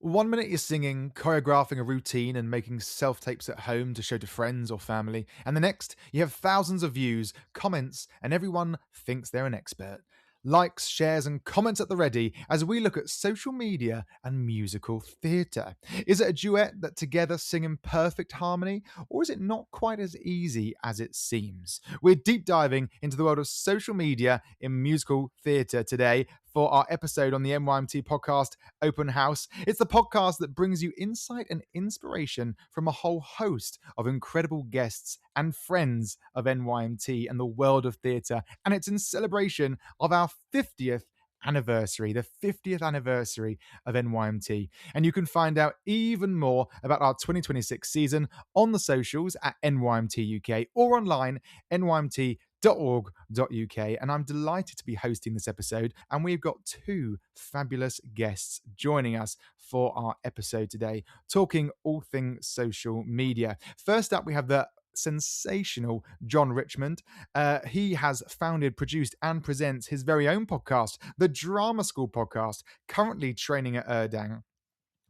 One minute you're singing, choreographing a routine, and making self tapes at home to show to friends or family, and the next you have thousands of views, comments, and everyone thinks they're an expert. Likes, shares, and comments at the ready as we look at social media and musical theatre. Is it a duet that together sing in perfect harmony, or is it not quite as easy as it seems? We're deep diving into the world of social media in musical theatre today for our episode on the NYMT podcast Open House. It's the podcast that brings you insight and inspiration from a whole host of incredible guests and friends of NYMT and the world of theatre. And it's in celebration of our 50th anniversary, the 50th anniversary of NYMT. And you can find out even more about our 2026 season on the socials at NYMT UK or online, nymt.org.uk. And I'm delighted to be hosting this episode. And we've got two fabulous guests joining us for our episode today, talking all things social media. First up, we have the sensational John Richmond. He has founded, produced, and presents his very own podcast, the Drama School Podcast, currently training at Erdang.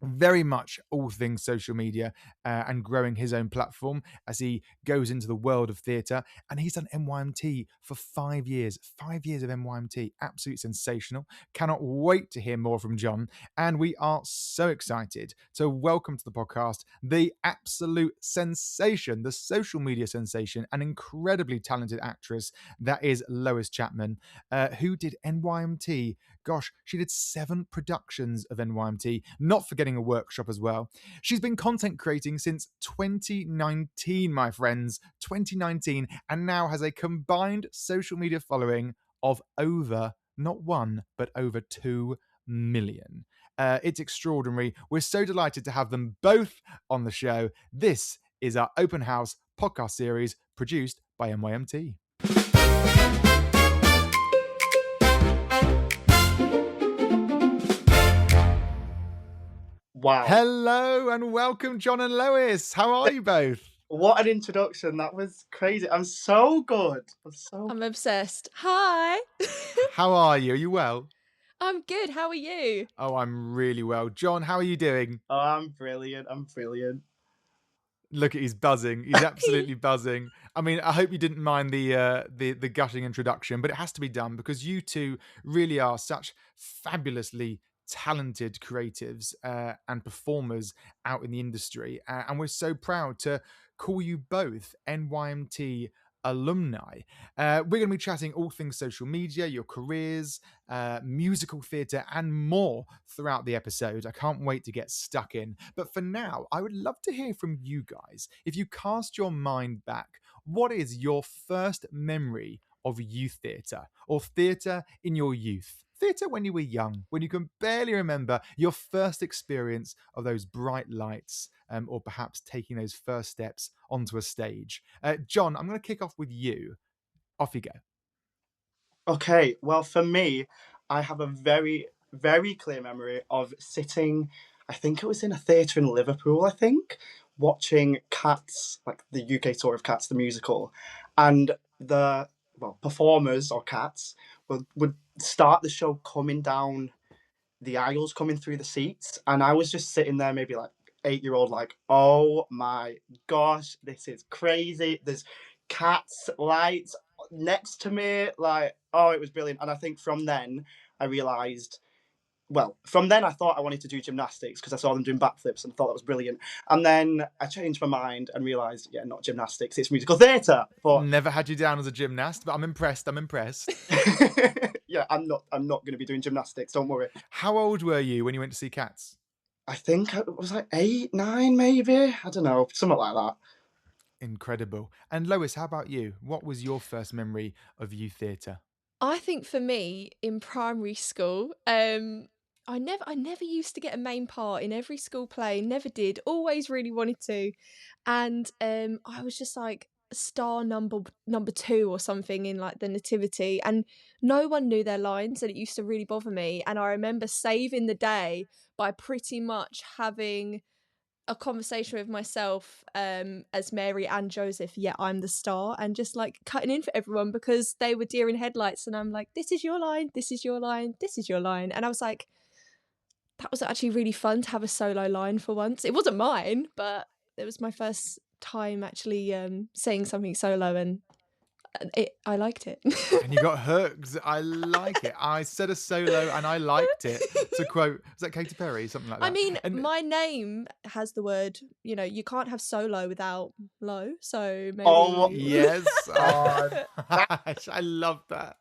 Very much all things social media and growing his own platform as he goes into the world of theatre. And he's done NYMT for 5 years. 5 years of NYMT. Absolutely sensational. Cannot wait to hear more from John. And we are so excited to welcome to the podcast the absolute sensation, the social media sensation, an incredibly talented actress that is Lois Chapman, who did NYMT. Gosh, she did 7 productions of NYMT, not forgetting a workshop as well. She's been content creating since 2019, my friends, 2019, and now has a combined social media following of over, not 1, but over 2 million. It's extraordinary. We're so delighted to have them both on the show. This is our Open House podcast series produced by NYMT. Wow. Hello and welcome, John and Lois. How are you both? What an introduction. That was crazy. I'm so good. I'm obsessed. Hi. How are you? Are you well? I'm good. How are you? Oh, I'm really well. John, how are you doing? Oh, I'm brilliant. Look at he's buzzing. He's absolutely buzzing. I mean, I hope you didn't mind the gushing introduction, but it has to be done because you two really are such fabulously talented creatives and performers out in the industry, and we're so proud to call you both NYMT alumni. We're going to be chatting all things social media, your careers, musical theatre, and more throughout the episode. I can't wait to get stuck in. But for now, I would love to hear from you guys. If you cast your mind back, what is your first memory of youth theatre or theatre in your youth? Theatre when you were young, when you can barely remember your first experience of those bright lights, or perhaps taking those first steps onto a stage. John, I'm going to kick off with you. Off you go. Okay, well, for me, I have a very, very clear memory of sitting, I think it was in a theatre in Liverpool, watching Cats, like the UK tour of Cats, the musical. And the, performers or Cats would start the show coming down the aisles, coming through the seats. And I was just sitting there, maybe like 8-year-old, like, oh my gosh, this is crazy. There's Cats lights next to me, like, oh, it was brilliant. And I think from then I realized, I thought I wanted to do gymnastics because I saw them doing backflips and I thought that was brilliant. And then I changed my mind and realized, yeah, not gymnastics, it's musical theatre. But never had you down as a gymnast, but I'm impressed. yeah, I'm not going to be doing gymnastics, don't worry. How old were you when you went to see Cats? I think it was like 8, 9 maybe, I don't know, something like that. Incredible. And Lois, how about you? What was your first memory of youth theatre? I think for me in primary school, I never used to get a main part in every school play. Never did. Always really wanted to, and I was just like star number 2 or something in like the nativity, and no one knew their lines, and it used to really bother me. And I remember saving the day by pretty much having a conversation with myself as Mary and Joseph, yeah, I'm the star, and just like cutting in for everyone because they were deer in headlights, and I'm like, this is your line, this is your line, this is your line. And I was like, that was actually really fun to have a solo line for once. It wasn't mine, but it was my first time actually saying something solo, and I liked it. And you got hooked. I like it. I said a solo and I liked it. To quote, is that Katy Perry? Something like I that. mean, And my name has the word, you can't have solo without low, so Oh, maybe. yes, God. I love that.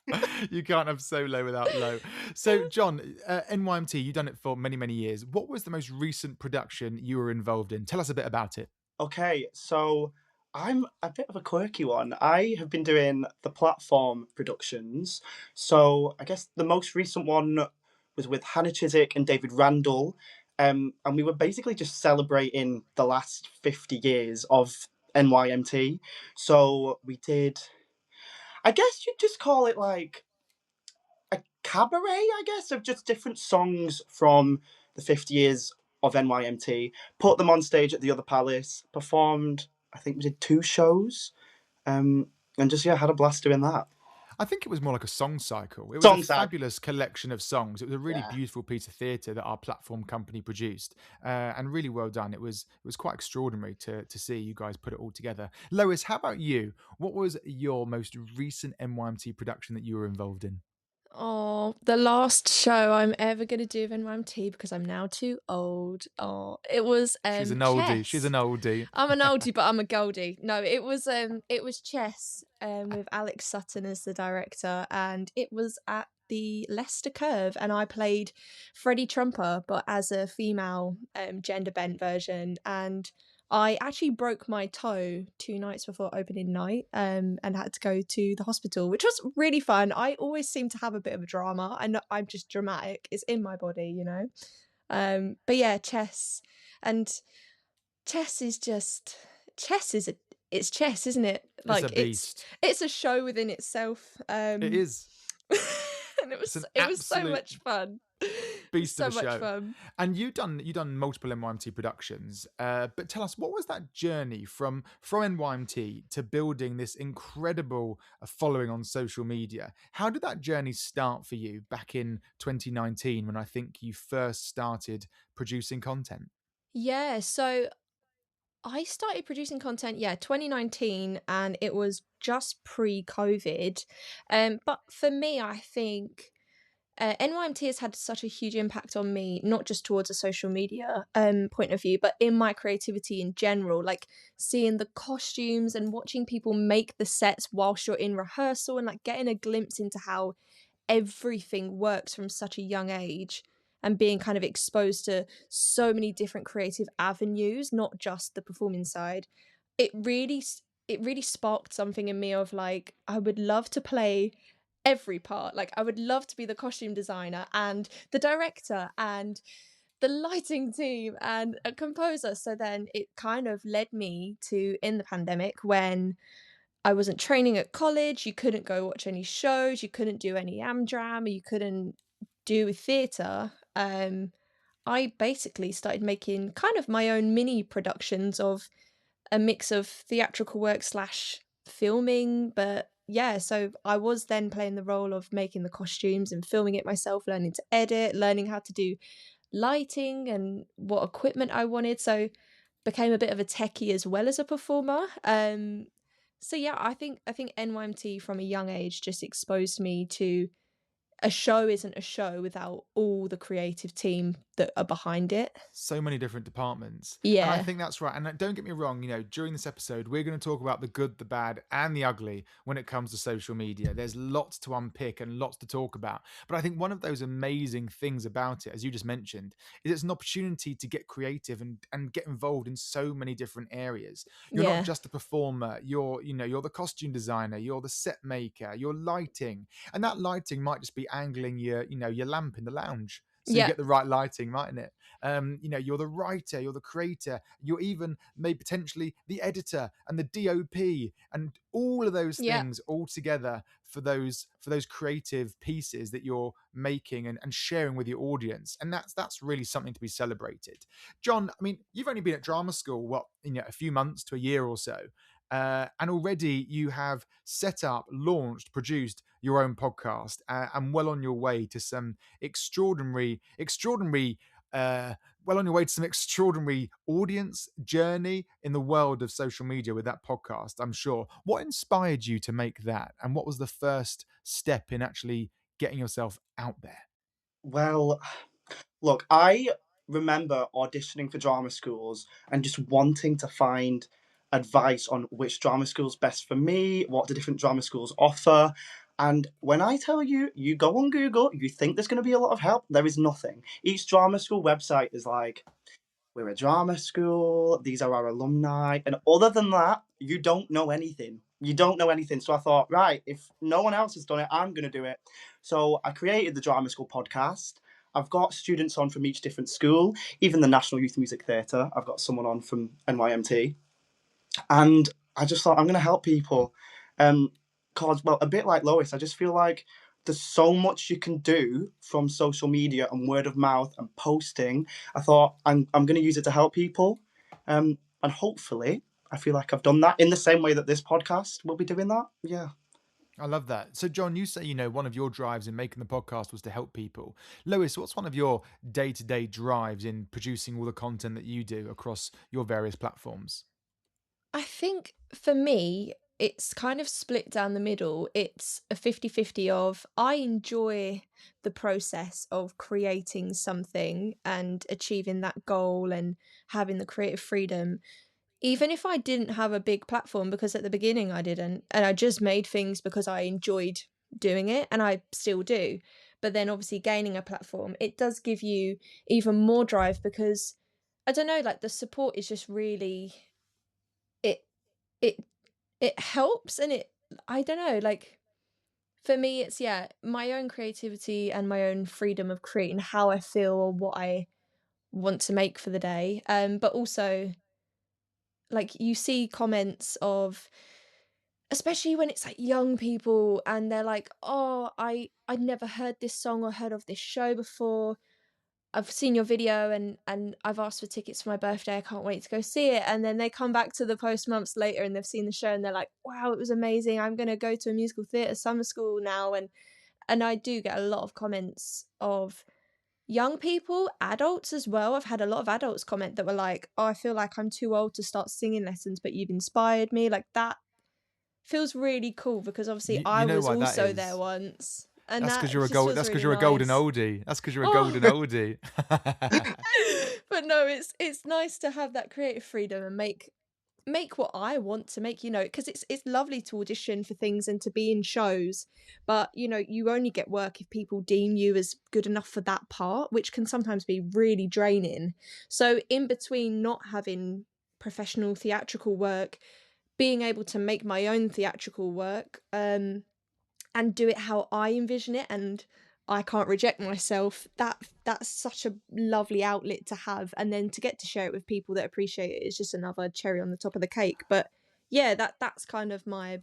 You can't have solo without low. So, John, NYMT, you've done it for many, many years. What was the most recent production you were involved in? Tell us a bit about it. Okay, so I'm a bit of a quirky one. I have been doing the platform productions. So I guess the most recent one was with Hannah Chiswick and David Randall. And we were basically just celebrating the last 50 years of NYMT. So we did, I guess you'd just call it like a cabaret, I guess, of just different songs from the 50 years of NYMT, put them on stage at the other palace, performed, I think we did 2 shows, and just, yeah, had a blast doing that. I think it was more like a song cycle. It was a Song side. fabulous collection of songs. It was a really Yeah. beautiful piece of theatre that our platform company produced, and really well done. It was quite extraordinary to see you guys put it all together. Lois, how about you? What was your most recent NYMT production that you were involved in? Oh, the last show I'm ever gonna do of NYMT, because I'm now too old. Oh, it was She's an oldie. She's chess. an oldie. I'm an oldie, but I'm a goldie. No, it was chess with Alex Sutton as the director, and it was at the Leicester Curve, and I played Freddie Trumper, but as a female gender bent version, and I actually broke my toe 2 nights before opening night, and had to go to the hospital, which was really fun. I always seem to have a bit of a drama. I'm just dramatic. It's in my body, you know. But yeah, chess, and chess is just chess is it's chess, isn't it? It's a Like beast. it's a show within itself. It is. And it It's an was so absolute much fun. It's beast of so a much show. fun. And you done multiple NYMT productions, but tell us, what was that journey from NYMT to building this incredible following on social media? How did that journey start for you back in 2019, when I think you first started producing content? Yeah, so I started producing content, 2019, and it was just pre-COVID. But for me, I think NYMT has had such a huge impact on me, not just towards a social media point of view, but in my creativity in general. Like seeing the costumes and watching people make the sets whilst you're in rehearsal, and like getting a glimpse into how everything works from such a young age, and being kind of exposed to so many different creative avenues, not just the performing side. It really sparked something in me of like, I would love to play every part. Like I would love to be the costume designer and the director and the lighting team and a composer. So then it kind of led me to, in the pandemic, when I wasn't training at college, you couldn't go watch any shows, you couldn't do any Amdram, you couldn't do theatre. I basically started making kind of my own mini productions of a mix of theatrical work slash filming. But yeah, so I was then playing the role of making the costumes and filming it myself, learning to edit, learning how to do lighting and what equipment I wanted. So became a bit of a techie as well as a performer. So yeah, I think NYMT from a young age just exposed me to a show isn't a show without all the creative team that are behind it. So many different departments. And I Yeah. think that's right. And don't get me wrong, during this episode, we're going to talk about the good, the bad, and the ugly when it comes to social media. There's lots to unpick and lots to talk about. But I think one of those amazing things about it, as you just mentioned, is it's an opportunity to get creative and get involved in so many different areas. You're not Yeah. just a performer, you're the costume designer, you're the set maker, you're lighting. And that lighting might just be angling your lamp in the lounge, so you Yeah. get the right lighting, right, in it. You're the writer, you're the creator, you're even maybe potentially the editor and the DOP, and all of those Yeah. things all together for those creative pieces that you're making and sharing with your audience. And that's really something to be celebrated. John, I mean, you've only been at drama school, a few months to a year or so. And already you have set up, launched, produced your own podcast, and well on your way to some extraordinary well on your way to some extraordinary audience journey in the world of social media with that podcast, I'm sure. What inspired you to make that? And what was the first step in actually getting yourself out there? Well, look, I remember auditioning for drama schools and just wanting to find advice on which drama school's best for me, what the different drama schools offer. And when I tell you, you go on Google, you think there's going to be a lot of help, there is nothing. Each drama school website is like, we're a drama school, these are our alumni. And other than that, you don't know anything. You don't know anything. So I thought, right, if no one else has done it, I'm going to do it. So I created the Drama School podcast. I've got students on from each different school, even the National Youth Music Theatre. I've got someone on from NYMT. And I just thought, I'm going to help people. Because, well, a bit like Lois, I just feel like there's so much you can do from social media and word of mouth and posting. I thought, I'm going to use it to help people. And hopefully, I feel like I've done that in the same way that this podcast will be doing that. Yeah. I love that. So, John, you say, one of your drives in making the podcast was to help people. Lois, what's one of your day-to-day drives in producing all the content that you do across your various platforms? I think for me, it's kind of split down the middle. It's a 50-50 of I enjoy the process of creating something and achieving that goal and having the creative freedom. Even if I didn't have a big platform, because at the beginning I didn't, and I just made things because I enjoyed doing it, and I still do. But then obviously gaining a platform, it does give you even more drive because I don't know, like the support is just really it it it helps and I don't know, like for me it's my own creativity and my own freedom of creating how I feel or what I want to make for the day. But also like you see comments of especially when it's like young people and they're like, "Oh, I'd never heard this song or heard of this show before. I've seen your video and I've asked for tickets for my birthday. I can't wait to go see it." And then they come back to the post months later and they've seen the show and they're like, "Wow, it was amazing. I'm going to go to a musical theatre summer school now." And I do get a lot of comments of young people, adults as well. I've had a lot of adults comment that were like, "Oh, I feel like I'm too old to start singing lessons, but you've inspired me." Like that feels really cool because obviously You I know was why that also there is? once. And That's because that you're a just gold. feels That's because really you're a golden nice. oldie. That's because you're a Oh, golden oldie. but no, it's nice to have that creative freedom and make what I want to make, because it's lovely to audition for things and to be in shows, but you only get work if people deem you as good enough for that part, which can sometimes be really draining. So in between not having professional theatrical work, being able to make my own theatrical work, and do it how I envision it, and I can't reject myself. That's such a lovely outlet to have, and then to get to share it with people that appreciate it is just another cherry on the top of the cake. But yeah, that's kind of my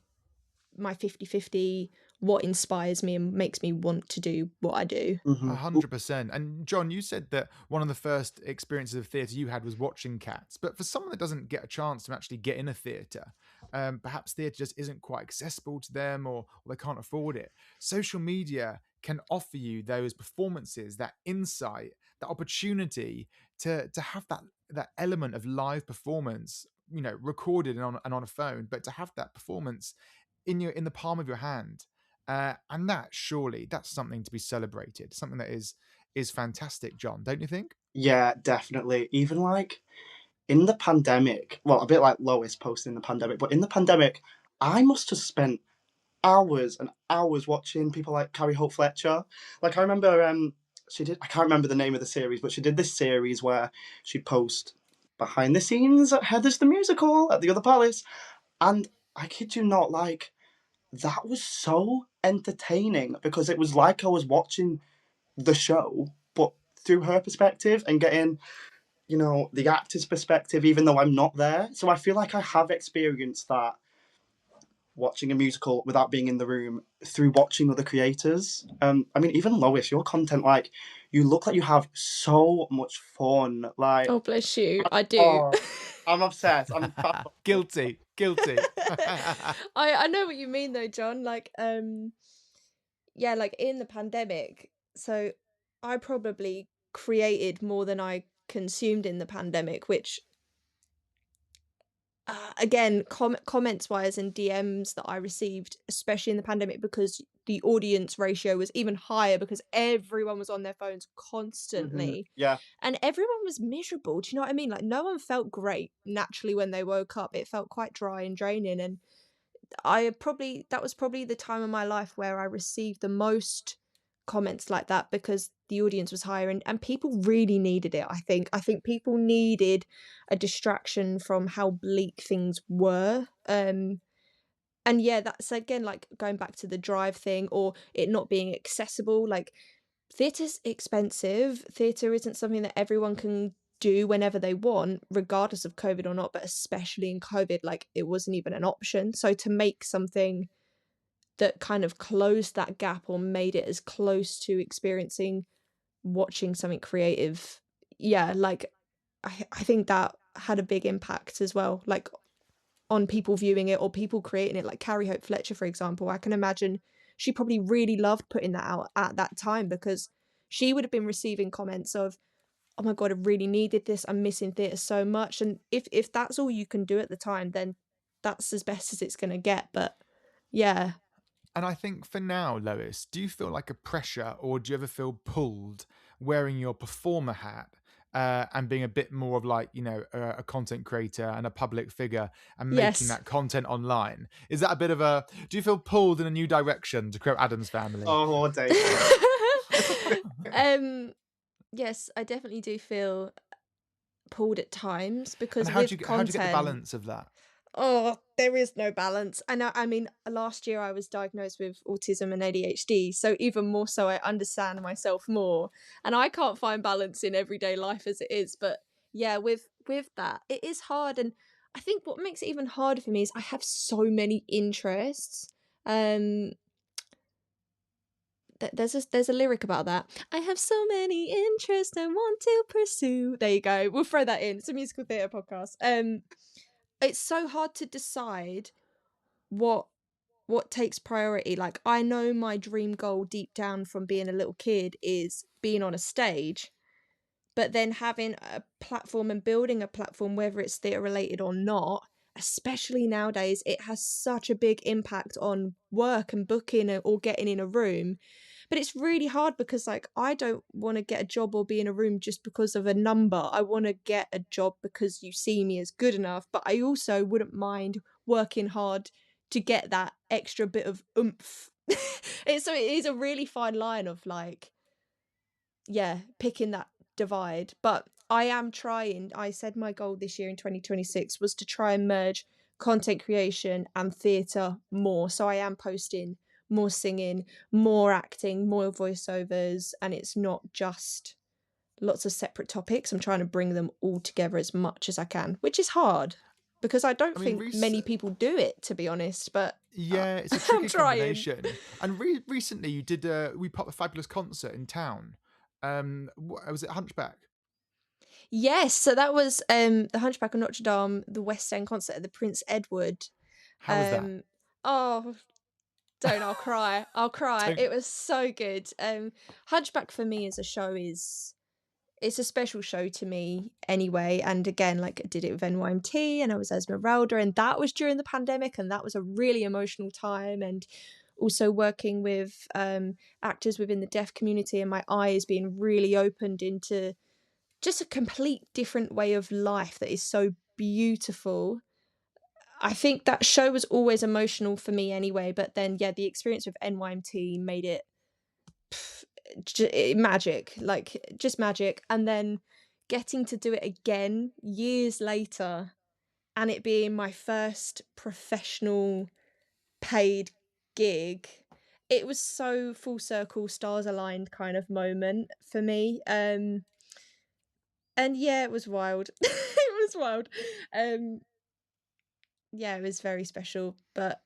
50-50, what inspires me and makes me want to do what I do. 100%. And John, you said that one of the first experiences of theatre you had was watching Cats. But for someone that doesn't get a chance to actually get in a theatre, perhaps theatre just isn't quite accessible to them, or they can't afford it. Social media can offer you those performances, that insight, that opportunity to have that element of live performance, recorded and on a phone, but to have that performance in the palm of your hand. And that's something to be celebrated, something that is fantastic, John, don't you think? Yeah, definitely. Even like in the pandemic, well, a bit like Lois posted in the pandemic, but in the pandemic, I must have spent hours and hours watching people like Carrie Hope Fletcher. Like I remember she did, I can't remember the name of the series, but she did this series where she'd post behind the scenes at Heather's the Musical at the Other Palace. And I kid you not, like that was so entertaining because it was like I was watching the show, but through her perspective and getting, the actor's perspective, even though I'm not there. So I feel like I have experienced that watching a musical without being in the room through watching other creators. I mean, even Lois, your content, like, you look like you have so much fun. Like, Oh, bless you. I do. oh, I'm obsessed. I'm Guilty. I know what you mean though, John. Like, yeah, like in the pandemic, so I probably created more than I consumed in the pandemic, which again, comments wise and DMs that I received, especially in the pandemic, because the audience ratio was even higher because everyone was on their phones constantly Yeah. and everyone was miserable. Do you know what I mean? Like, no one felt great naturally when they woke up. It felt quite dry and draining. And that was probably the time of my life where I received the most comments like that because the audience was higher and people really needed it. I think people needed a distraction from how bleak things were. And yeah, that's again like going back to the drive thing or it not being accessible. Like, theatre's expensive. Theatre isn't something that everyone can do whenever they want, regardless of COVID or not, but especially in COVID, like, it wasn't even an option. So to make something that kind of closed that gap or made it as close to experiencing watching something creative, yeah, like, I think that had a big impact as well, like, on people viewing it or people creating it, like Carrie Hope Fletcher, for example. I can imagine she probably really loved putting that out at that time because she would have been receiving comments of, oh my God, I really needed this. I'm missing theatre so much. And if that's all you can do at the time, then that's as best as it's going to get. But yeah. And I think for now, Lois, do you feel like a pressure or do you ever feel pulled wearing your performer hat and being a bit more of like, a content creator and a public figure and making Yes. that content online? Is that a bit of do you feel pulled in a new direction to quote Adam's Family? Oh, Dave. Yes, I definitely do feel pulled at times because And how do with you content, get the balance of that? oh, there is no balance. And I mean, last year I was diagnosed with autism and ADHD, so even more so I understand myself more. And I can't find balance in everyday life as it is. But yeah, with that, it is hard. And I think what makes it even harder for me is I have so many interests. There's a lyric about that. I have so many interests I want to pursue. There you go. We'll throw that in. It's a musical theatre podcast. It's so hard to decide what takes priority. Like, I know my dream goal deep down from being a little kid is being on a stage, but then having a platform and building a platform, whether it's theatre related or not, especially nowadays, it has such a big impact on work and booking or getting in a room. But it's really hard because, like, I don't want to get a job or be in a room just because of a number. I want to get a job because you see me as good enough. But I also wouldn't mind working hard to get that extra bit of oomph. So it is a really fine line of, like, yeah, picking that divide. But I am trying. I said my goal this year in 2026 was to try and merge content creation and theatre more. So I am posting more singing, more acting, more voiceovers, and it's not just lots of separate topics. I'm trying to bring them all together as much as I can, which is hard because I don't think many people do it, to be honest. But yeah, it's a tricky I'm trying. combination. And recently you did we put a fabulous concert in town. Was it Hunchback? Yes, so that was the Hunchback of Notre Dame, the West End concert at the Prince Edward. How was that? Oh, I'll cry. I'll cry. Don't. It was so good. Hunchback for me as a show it's a special show to me anyway. And again, like, I did it with NYMT and I was Esmeralda, and that was during the pandemic, and that was a really emotional time. And also working with actors within the deaf community, and my eyes being really opened into just a complete different way of life that is so beautiful. I think that show was always emotional for me anyway, but then yeah, the experience with NYMT made it magic, like, just magic. And then getting to do it again years later and it being my first professional paid gig, it was so full circle, stars aligned kind of moment for me. And yeah, it was wild. It was wild. Yeah, it was very special. But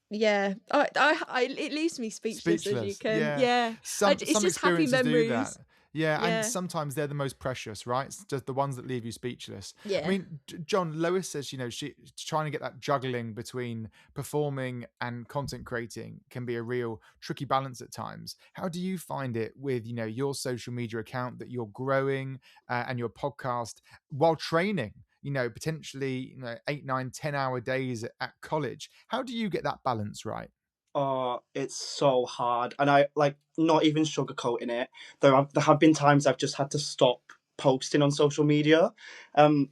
yeah, it leaves me speechless as you can. Yeah. Some It's just happy experiences do that. memories. Yeah, and Yeah. sometimes they're the most precious, right? It's just the ones that leave you speechless. I Yeah. mean, John, Lois says, she's trying to get that juggling between performing and content creating can be a real tricky balance at times. How do you find it with, your social media account that you're growing and your podcast while training? Potentially, 8, 9, 10 hour days at college. How do you get that balance right? Oh, it's so hard, and I like not even sugarcoating it. There have been times I've just had to stop posting on social media. Um,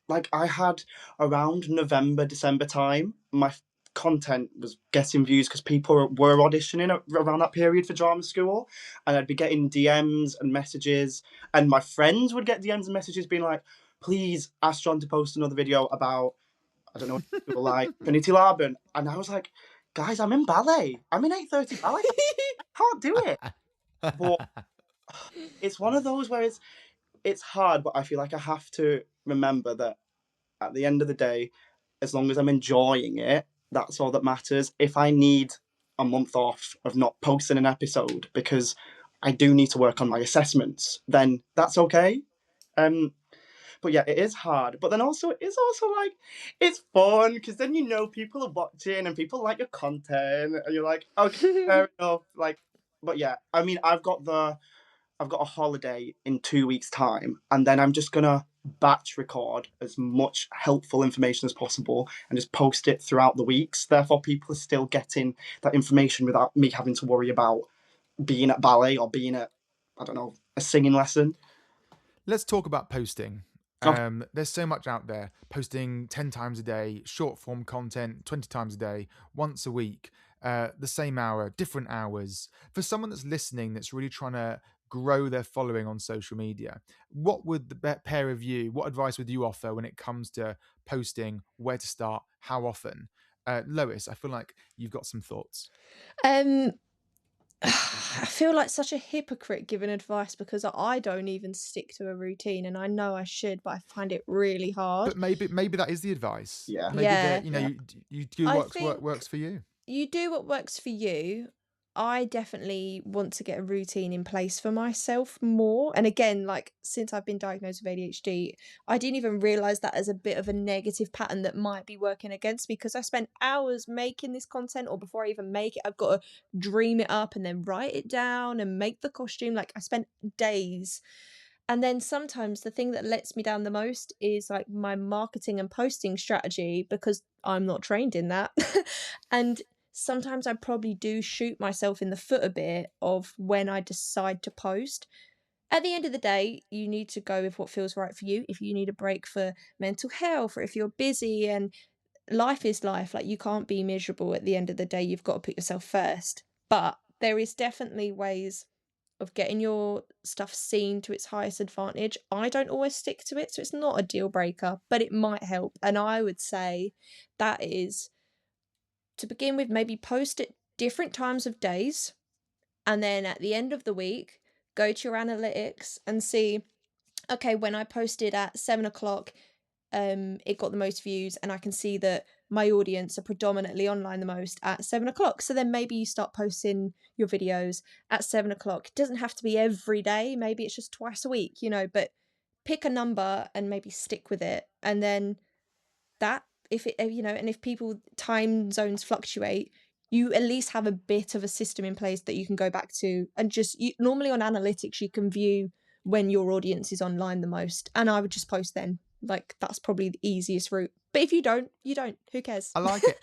like I had around November, December time, my content was getting views because people were auditioning around that period for drama school, and I'd be getting DMs and messages, and my friends would get DMs and messages being like, "Please ask John to post another video about I don't know people like Trinity Laban," and I was like, "Guys, I'm in ballet. I'm in 8:30 ballet. I can't do it." But it's one of those where it's hard, but I feel like I have to remember that at the end of the day, as long as I'm enjoying it, that's all that matters. If I need a month off of not posting an episode because I do need to work on my assessments, then that's okay. Um, but yeah, it is hard. But then also, it's also like, it's fun because then people are watching and people like your content, and you're like, okay, fair enough. Like, but yeah, I mean, I've got a holiday in 2 weeks' time, and then I'm just gonna batch record as much helpful information as possible and just post it throughout the weeks. Therefore, people are still getting that information without me having to worry about being at ballet or being at, I don't know, a singing lesson. Let's talk about posting. Okay. There's so much out there. Posting 10 times a day, short form content 20 times a day, once a week, the same hour, different hours. For someone that's listening, that's really trying to grow their following on social media, what would the pair of you, what advice would you offer when it comes to posting, where to start, how often? Lois, I feel like you've got some thoughts. Um, I feel like such a hypocrite giving advice because I don't even stick to a routine, and I know I should, but I find it really hard. But maybe that is the advice. Yeah. Maybe Yeah, Yeah. you do I works think for you. you do what works for you. I definitely want to get a routine in place for myself more. And again, like since I've been diagnosed with ADHD, I didn't even realize that as a bit of a negative pattern that might be working against me because I spent hours making this content, or before I even make it, I've got to dream it up and then write it down and make the costume. Like I spent days. And then sometimes the thing that lets me down the most is like my marketing and posting strategy because I'm not trained in that. And sometimes I probably do shoot myself in the foot a bit of when I decide to post. At the end of the day, you need to go with what feels right for you. If you need a break for mental health, or if you're busy and life is life, like you can't be miserable at the end of the day, you've got to put yourself first. But there is definitely ways of getting your stuff seen to its highest advantage. I don't always stick to it, so it's not a deal breaker, but it might help. And I would say that is to begin with, maybe post at different times of days. And then at the end of the week, go to your analytics and see, okay, when I posted at 7 o'clock, it got the most views, and I can see that my audience are predominantly online the most at 7 o'clock. So then maybe you start posting your videos at 7 o'clock. It doesn't have to be every day. Maybe it's just twice a week, but pick a number and maybe stick with it. And then that, if it, and if people time zones fluctuate, you at least have a bit of a system in place that you can go back to, and normally on analytics, you can view when your audience is online the most. And I would just post then. Like that's probably the easiest route. But if you don't, you don't. Who cares? I like it.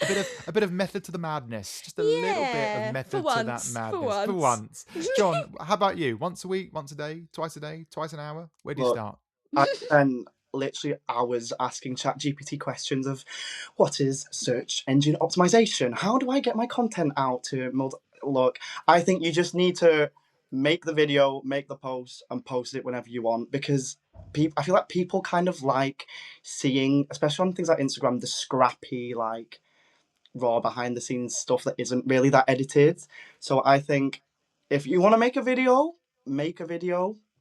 A bit of method to the madness. Just a little bit of Yeah, for method to that once. For madness. For once. once. John, how about you? Once a week, once a day, twice an hour? Where do you Look, start? I spend literally hours asking ChatGPT questions of what is search engine optimization? How do I get my content out to Look, I think you just need to make the video, make the post, and post it whenever you want, because I feel like people kind of like seeing, especially on things like Instagram, the scrappy, like raw behind the scenes stuff that isn't really that edited. So I think if you want to make a video,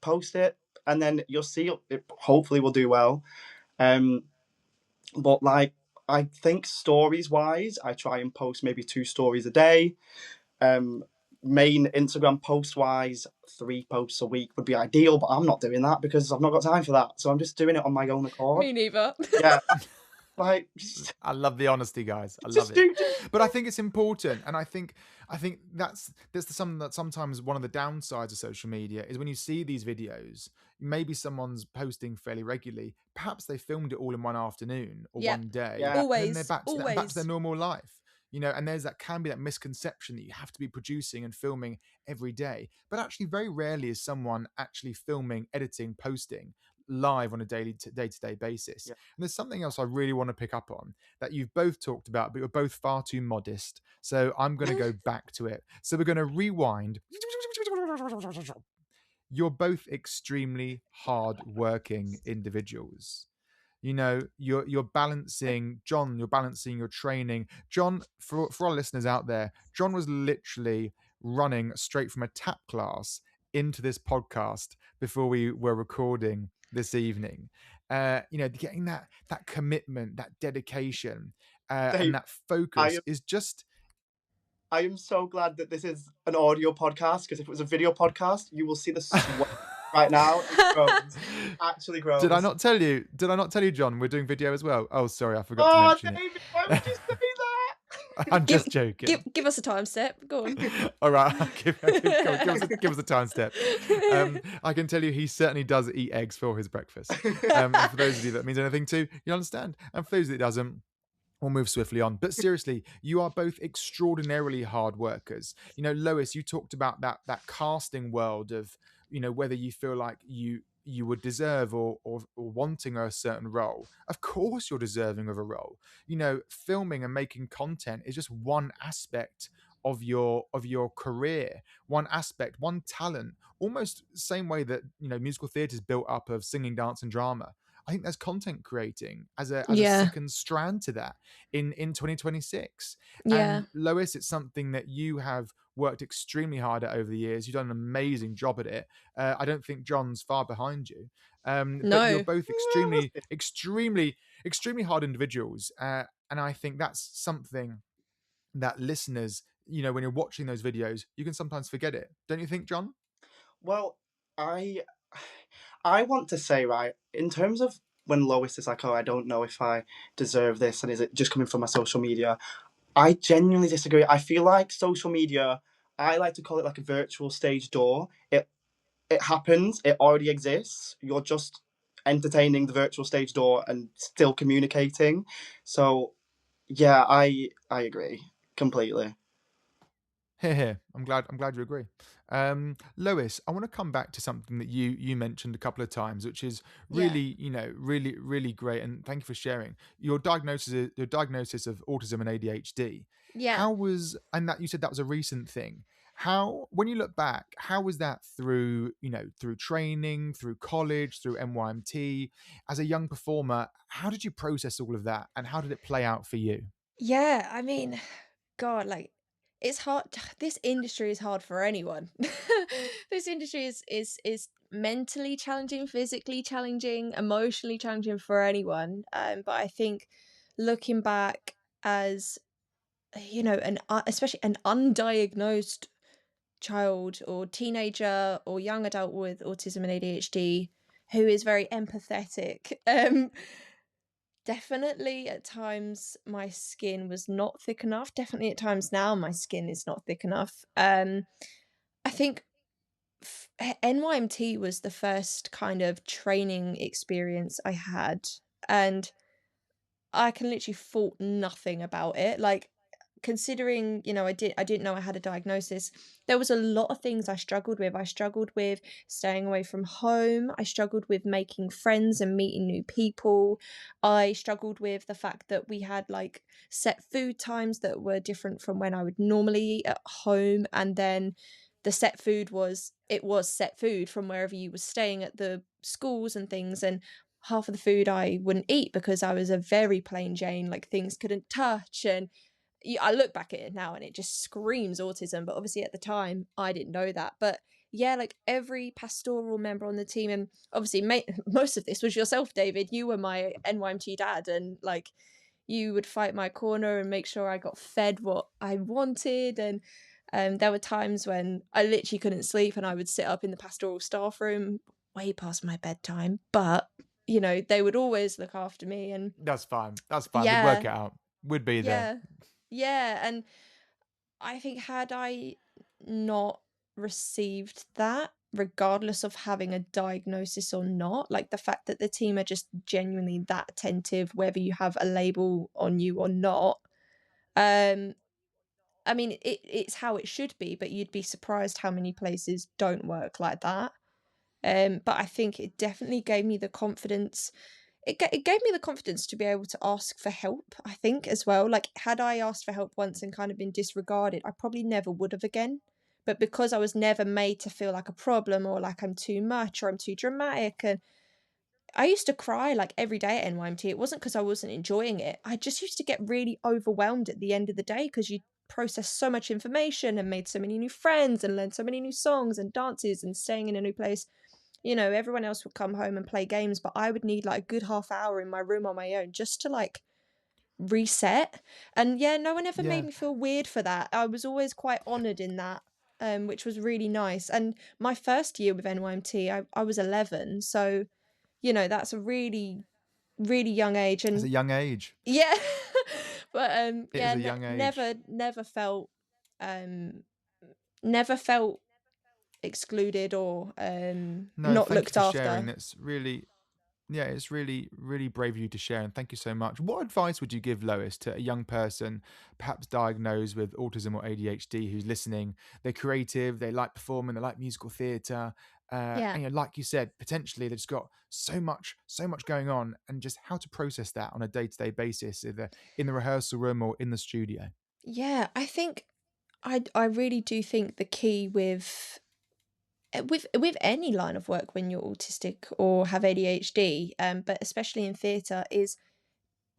post it, and then you'll see it hopefully will do well. Um, but like I think stories wise, I try and post maybe 2 stories a day. Um, main Instagram post-wise, 3 posts a week would be ideal, but I'm not doing that because I've not got time for that. So I'm just doing it on my own accord. Me neither. Yeah, like I love the honesty, guys. I love just it. do. But I think it's important, and I think that's something that sometimes one of the downsides of social media is when you see these videos, maybe someone's posting fairly regularly. Perhaps they filmed it all in one afternoon or Yep. one day, Yeah. and then they're Always. back to Always. their normal life. And there's can be that misconception that you have to be producing and filming every day. But actually, very rarely is someone actually filming, editing, posting live on a day-to-day basis. Yeah. And there's something else I really want to pick up on that you've both talked about, but you're both far too modest. So I'm going to go back to it. So we're going to rewind. You're both extremely hard-working individuals. You're balancing, John, you're balancing your training. John, for our listeners out there, John was literally running straight from a tap class into this podcast before we were recording this evening. Getting that commitment, that dedication, Dave, and that focus is just. I am so glad that this is an audio podcast, because if it was a video podcast, you will see the sweat right now. It grows. It actually grows. Did I not tell you, John, we're doing video as well? Oh, sorry, I forgot to mention David, why would you say that? it. I'm just joking. Give us a time step. Go on. All right, give us a time step. I can tell you he certainly does eat eggs for his breakfast. And for those of you that means anything to, you understand. And for those that doesn't, we'll move swiftly on. But seriously, you are both extraordinarily hard workers. Lois, you talked about that casting world of, whether you feel like you would deserve or wanting a certain role. Of course you're deserving of a role. Filming and making content is just one aspect of your career, one aspect, one talent, almost the same way that musical theatre is built up of singing, dance and drama. I think there's content creating as a second strand to that in 2026. Yeah. And Lois, it's something that you have worked extremely hard at over the years. You've done an amazing job at it. I don't think John's far behind you. No. But you're both extremely hard individuals. And I think that's something that listeners, when you're watching those videos, you can sometimes forget it. Don't you think, John? Well, I want to say, right, in terms of when Lois is like, oh, I don't know if I deserve this, and is it just coming from my social media? I genuinely disagree. I feel like social media, I like to call it like a virtual stage door. It happens, it already exists. You're just entertaining the virtual stage door and still communicating. So yeah, I agree completely. Here. I'm glad you agree. Lois, I want to come back to something that you mentioned a couple of times, which is really, really great. And thank you for sharing your diagnosis of autism and ADHD. Yeah. And that you said that was a recent thing. How, when you look back, how was that through training, through college, through NYMT, as a young performer? How did you process all of that, and how did it play out for you? Yeah, I mean, God, like, it's hard. This industry is hard for anyone. This industry is mentally challenging, physically challenging, emotionally challenging for anyone. But I think looking back as especially an undiagnosed child or teenager or young adult with autism and ADHD who is very empathetic, definitely at times my skin was not thick enough. Definitely at times now my skin is not thick enough. I think NYMT was the first kind of training experience I had, and I can literally fault nothing about it. Like, considering, I didn't know I had a diagnosis, there was a lot of things I struggled with. I struggled with staying away from home. I struggled with making friends and meeting new people. I struggled with the fact that we had like set food times that were different from when I would normally eat at home, and then the set food was set food from wherever you were staying at the schools and things, and half of the food I wouldn't eat because I was a very plain Jane, like things couldn't touch. And I look back at it now and it just screams autism, but obviously at the time I didn't know that. But yeah, like every pastoral member on the team, and obviously most of this was yourself, David. You were my NYMT dad, and like you would fight my corner and make sure I got fed what I wanted. And There were times when I literally couldn't sleep and I would sit up in the pastoral staff room way past my bedtime, but they would always look after me. And That's fine. That's fine. We'd work yeah, it out. We'd be there. yeah, yeah. And I think had I not received that, regardless of having a diagnosis or not, like the fact that the team are just genuinely that attentive, whether you have a label on you or not. Um, I mean, it's how it should be, but you'd be surprised how many places don't work like that. But I think it definitely gave me the confidence. It gave me the confidence to be able to ask for help, I think, as well. Like, had I asked for help once and kind of been disregarded, I probably never would have again. But because I was never made to feel like a problem or like I'm too much or I'm too dramatic, and I used to cry like every day at NYMT. It wasn't because I wasn't enjoying it. I just used to get really overwhelmed at the end of the day because you process so much information and made so many new friends and learned so many new songs and dances and staying in a new place. Everyone else would come home and play games, but I would need like a good half hour in my room on my own just to like reset. And yeah, no one ever made Yeah. me feel weird for that. I was always quite honoured in that, which was really nice. And my first year with NYMT, I was 11. So, that's a really, really young age. It's a And young age. yeah, but It is a young age. um, never felt excluded or No, not thank you looked for sharing. after. That's really, yeah, it's really, really brave of you to share. And thank you so much. What advice would you give, Lois, to a young person, perhaps diagnosed with autism or ADHD, who's listening? They're creative, they like performing, they like musical theatre. Yeah. And like you said, potentially they've just got so much going on, and just how to process that on a day-to-day basis, either in the rehearsal room or in the studio. Yeah, I think I really do think the key with any line of work when you're autistic or have ADHD, but especially in theatre, is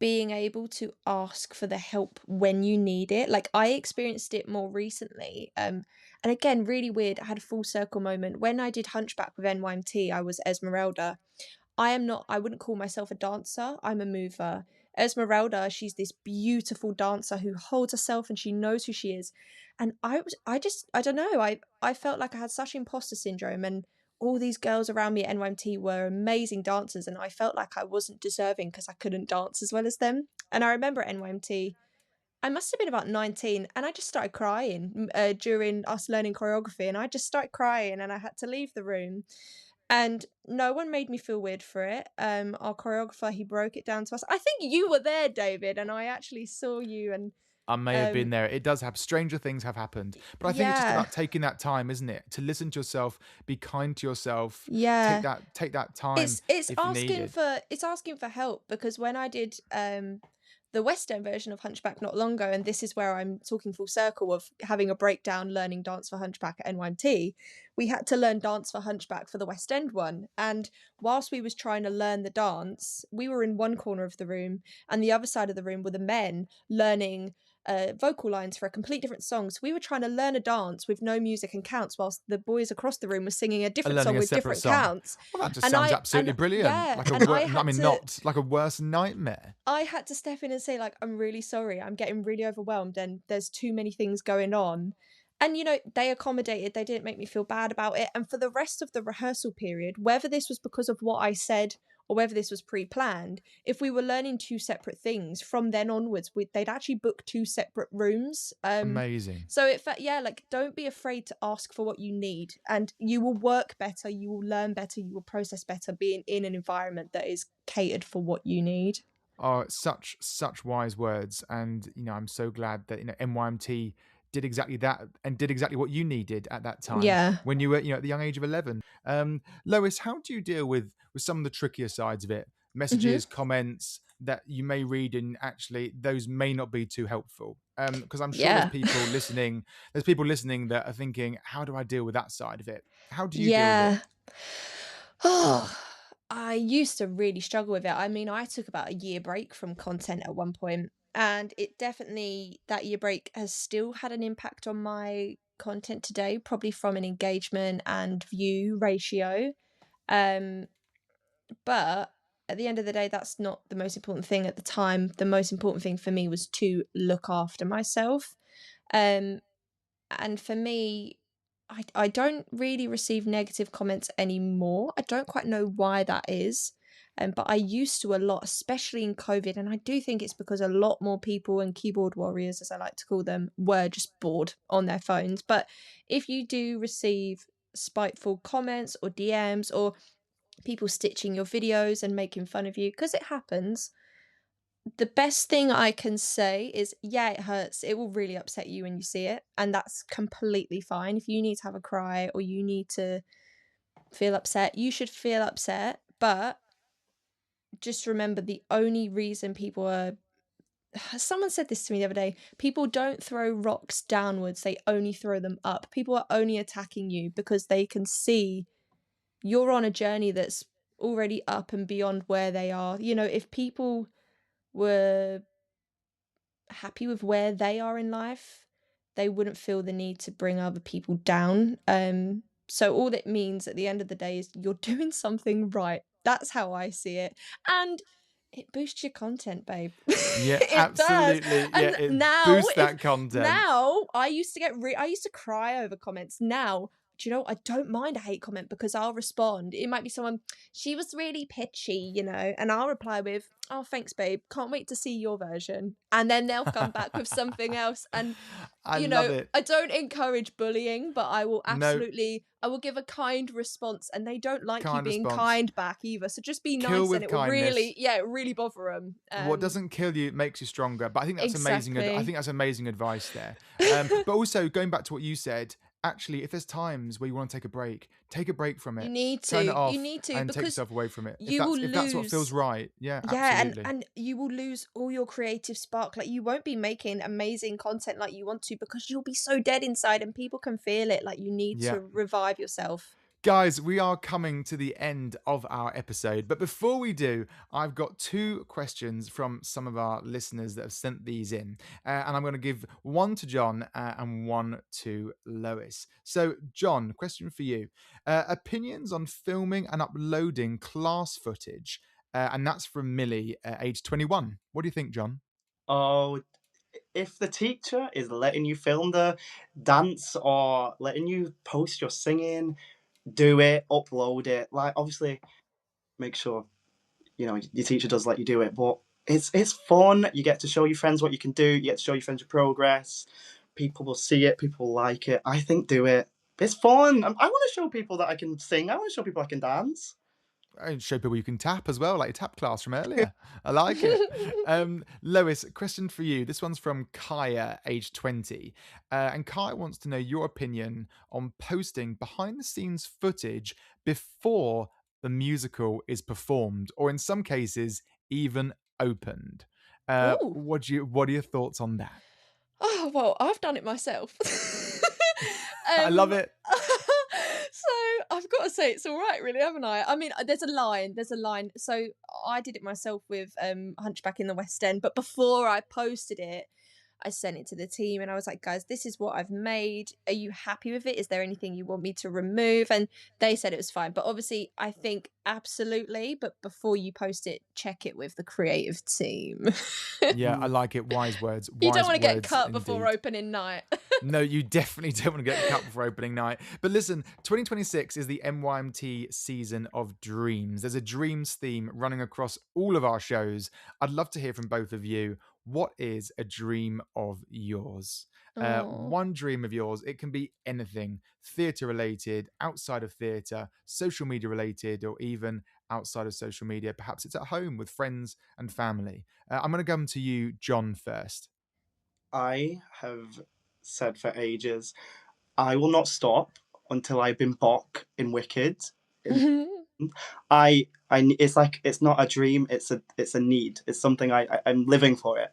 being able to ask for the help when you need it. Like I experienced it more recently. And again, really weird. I had a full circle moment. When I did Hunchback with NYMT, I was Esmeralda. I wouldn't call myself a dancer. I'm a mover. Esmeralda, she's this beautiful dancer who holds herself and she knows who she is. And I don't know, I felt like I had such imposter syndrome, and all these girls around me at NYMT were amazing dancers, and I felt like I wasn't deserving because I couldn't dance as well as them. And I remember at NYMT, I must have been about 19, and I just started crying during us learning choreography, and I just started crying and I had to leave the room. And no one made me feel weird for it. Our choreographer, he broke it down to us. I think you were there, David, and I actually saw you. And I may have been um, there. It does have stranger things have happened. But I think it's just yeah, about taking that time, isn't it? To listen to yourself, be kind to yourself, yeah. take that time It's if asking needed. for help, because when I did the West End version of Hunchback not long ago, and this is where I'm talking full circle of having a breakdown learning dance for Hunchback at NYMT, we had to learn dance for Hunchback for the West End one. And whilst we was trying to learn the dance, we were in one corner of the room, and the other side of the room were the men learning vocal lines for a complete different song. So we were trying to learn a dance with no music and counts, whilst the boys across the room were singing a And different learning song a with separate different song. counts. Well, that just And sounds I absolutely brilliant. yeah, and I mean, not like a worse nightmare. I had to step in and say, like, I'm really sorry. I'm getting really overwhelmed and there's too many things going on. And, they accommodated. They didn't make me feel bad about it. And for the rest of the rehearsal period, whether this was because of what I said or whether this was pre-planned, if we were learning two separate things from then onwards, they'd actually book two separate rooms. Amazing. So it felt, yeah, like, don't be afraid to ask for what you need, and you will work better, you will learn better, you will process better being in an environment that is catered for what you need. Oh, such wise words. And I'm so glad that NYMT did exactly that and did exactly what you needed at that time Yeah. when you were at the young age of 11. Lois, how do you deal with some of the trickier sides of it? Mhm. Messages, comments that you may read, and actually those may not be too helpful. Because I'm sure Yeah. there's people listening that are thinking, how do I deal with that side of it? How do you deal with it? Yeah. Oh, I used to really struggle with it. I mean, I took about a year break from content at one point, and it definitely, that year break has still had an impact on my content today, probably from an engagement and view ratio. Um, but at the end of the day, that's not the most important thing at the time. The most important thing for me was to look after myself. Um, And for me, I don't really receive negative comments anymore. I don't quite know why that is. But I used to a lot, especially in COVID. And I do think it's because a lot more people and keyboard warriors, as I like to call them, were just bored on their phones. But if you do receive spiteful comments or DMs or people stitching your videos and making fun of you, because it happens, the best thing I can say is, yeah, it hurts. It will really upset you when you see it, and that's completely fine. If you need to have a cry or you need to feel upset, you should feel upset, but just remember the only reason people are someone said this to me the other day, people don't throw rocks downwards, they only throw them up. People are only attacking you because they can see you're on a journey that's already up and beyond where they are. You know, if people were happy with where they are in life, they wouldn't feel the need to bring other people down. So all it means at the end of the day is you're doing something right. That's how I see it. And it boosts your content, babe. Yeah, It does. absolutely. Yeah, And it now, boosts if that content. now I used to I used to cry over comments. Now, do you know, I don't mind a hate comment because I'll respond. It might be someone, she was really pitchy, you know, and I'll reply with, oh, thanks, babe. Can't wait to see your version. And then they'll come back with something else. And, I you love know, it. I don't encourage bullying, but I will No, I will give a kind response. And they don't like you kind being response. kind back either. So just be Kill nice and with it will really, kindness. yeah, really bother them. What doesn't kill you makes you stronger. But I think that's amazing. I Exactly. think that's amazing advice there. But also going back to what you said, actually, if there's times where you want to take a break from You it, need turn it to. You off, need to and take because yourself away from it. you will If that's what feels lose. right, yeah, Yeah, absolutely. and you will lose all your creative spark. Like you won't be making amazing content like you want to because you'll be so dead inside and people can feel it. Like you need Yeah. to revive yourself. Guys, we are coming to the end of our episode. But before we do, I've got two questions from some of our listeners that have sent these in. And I'm going to give one to John and one to Lois. So, John, question for you. Opinions on filming and uploading class footage. And that's from Millie, age 21. What do you think, John? Oh, if the teacher is letting you film the dance or letting you post your singing, do it, upload it. Like, obviously, make sure your teacher does let you do it, but it's fun. You get to show your friends what you can do. You get to show your friends your progress. People will see it. People will like it. I think do it. It's fun. I want to show people that I can sing. I want to show people I can dance. And show people you can tap as well, like your tap class from earlier. I like it. Lois, question for you. This one's from Kaya, age 20. And Kaya wants to know your opinion on posting behind the scenes footage before the musical is performed, or in some cases, even opened. Oh. What are your thoughts on that? Oh, well, I've done it myself. I love it. So I've got to say it's all right, really, haven't I? I mean, there's a line. So I did it myself with Hunchback in the West End, but before I posted it, I sent it to the team and I was like, guys, this is what I've made. Are you happy with it? Is there anything you want me to remove? And they said it was fine. But obviously, I think absolutely. But before you post it, check it with the creative team. Yeah, I like it. Wise words. You don't Wise want to get words cut before indeed. opening night. No, you definitely don't want to get cut before opening night. But listen, 2026 is the NYMT season of dreams. There's a dreams theme running across all of our shows. I'd love to hear from both of you. What is a dream of yours? Oh. One dream of yours, it can be anything, theatre related, outside of theatre, social media related, or even outside of social media. Perhaps it's at home with friends and family. I'm going to come to you, John, first. I have said for ages, I will not stop until I've been Bok in Wicked. It's like it's not a dream, it's a need. It's something I'm living for it.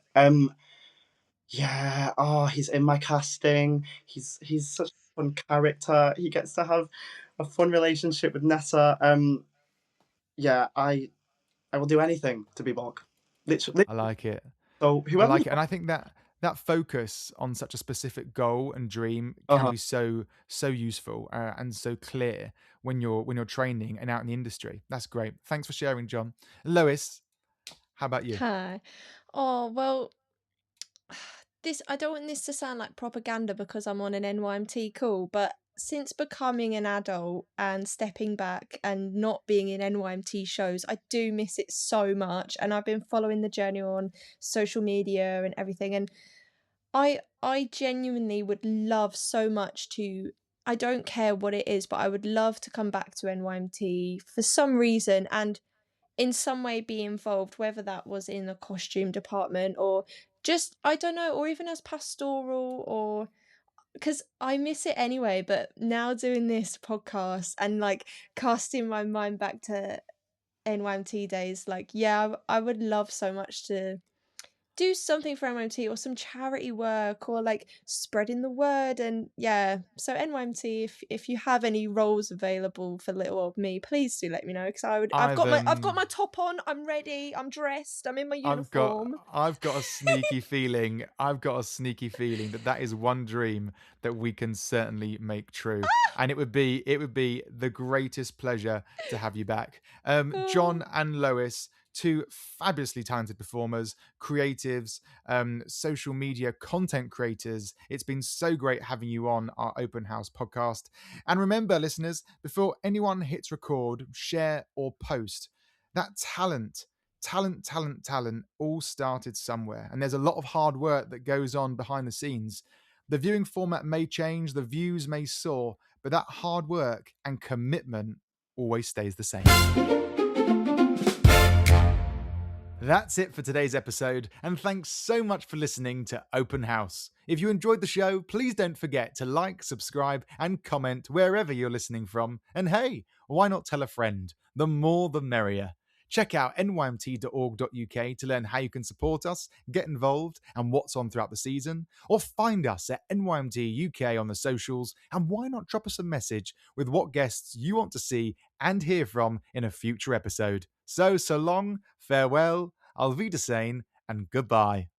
Yeah, oh, he's in my casting. He's such a fun character. He gets to have a fun relationship with Nessa. Yeah, I will do anything to be Bok. Literally. I like it. So I whoever like it. And I think that focus on such a specific goal and dream can uh be so useful and so clear when you're training and out in the industry. That's great. Thanks for sharing, John. Lois, how about you? Hi. Oh, well, I don't want this to sound like propaganda because I'm on an NYMT call, but since becoming an adult and stepping back and not being in NYMT shows, I do miss it so much. And I've been following the journey on social media and everything. And I genuinely would love so much to, I don't care what it is, but I would love to come back to NYMT for some reason and in some way be involved, whether that was in the costume department or just, I don't know, or even as pastoral, or because I miss it anyway. But now doing this podcast and like casting my mind back to NYMT days, like, yeah, I would love so much to do something for NYMT or some charity work or like spreading the word. And yeah, so NYMT, if you have any roles available for little old me, please do let me know, because I've got my top on, I'm ready, I'm dressed, I'm in my uniform. I've got a sneaky feeling. I've got a sneaky feeling that is one dream that we can certainly make true, and it would be the greatest pleasure to have you back, John and Lois. Two fabulously talented performers, creatives, social media content creators. It's been so great having you on our Open House podcast. And remember, listeners, before anyone hits record, share, or post, that talent all started somewhere. And there's a lot of hard work that goes on behind the scenes. The viewing format may change, the views may soar, but that hard work and commitment always stays the same. That's it for today's episode, and thanks so much for listening to Open House. If you enjoyed the show, please don't forget to like, subscribe, and comment wherever you're listening from. And hey, why not tell a friend? The more the merrier. Check out nymt.org.uk to learn how you can support us, get involved, and what's on throughout the season. Or find us at NYMT UK on the socials, and why not drop us a message with what guests you want to see and hear from in a future episode. So long, farewell, auf Wiedersehen, and goodbye.